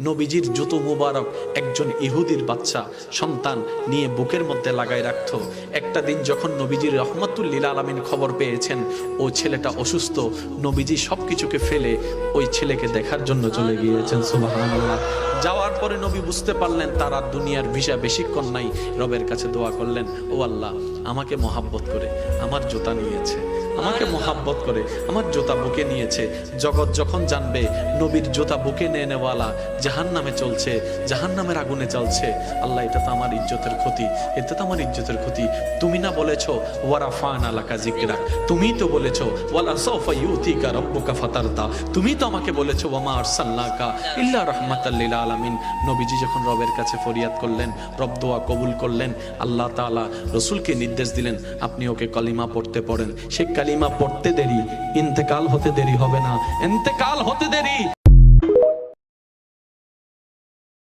নবীজির জুতো মুবারক একজন ইহুদির বাচ্চা সন্তান নিয়ে বুকের মধ্যে লাগাই রাখত। একটা দিন যখন নবীজির রহমাতুল লিল আলামিন খবর পেয়েছেন ও ছেলেটা অসুস্থ, নবীজি সব কিছুকে ফেলে ওই ছেলেকে দেখার জন্য চলে গিয়েছেন। সুবহানাল্লাহ। যাওয়ার পরে নবী বুঝতে পারলেন তার আর দুনিয়ার ভিসা বেশিক্ষণ নাই। রবের কাছে দোয়া করলেন, ও আল্লাহ, আমাকে মহাব্বত করে আমার জুতা নিয়েছে, আমাকে মহাব্বত করে আমার জুতা বুকে নিয়েছে। জগৎ যখন জানবে নবীর জুতা বুকে নিয়ে নেওয়ালা জাহান্নামে চলছে, জাহান্নামের আগুনে চলছে, আল্লাহ এটা তো আমার ইজ্জতের ক্ষতি, এটা তো আমার ইজ্জতের ক্ষতি। তুমি না বলেছো ওয়ারাফানা লাকা যিকরাক, তুমিই তো বলেছো ওয়ালা সাওফা ইউতিকা রাব্বুকা ফাতারদা, তুমি তো আমাকে বলেছো ওয়ামা আরসালনাকা ইল্লা রাহমাতাল লিল আলামিন। নবীজি যখন রবের কাছে ফরিয়াদ করলেন, রব দোয়া কবুল করলেন। আল্লাহ তাআলা রাসূলকে নির্দেশ দিলেন, আপনি ওকে কালিমা পড়তে পড়েন। সে কালিমা পড়তে দেরি, ইন্তেকাল হতে দেরি হবে না, ইন্তেকাল হতে দেরি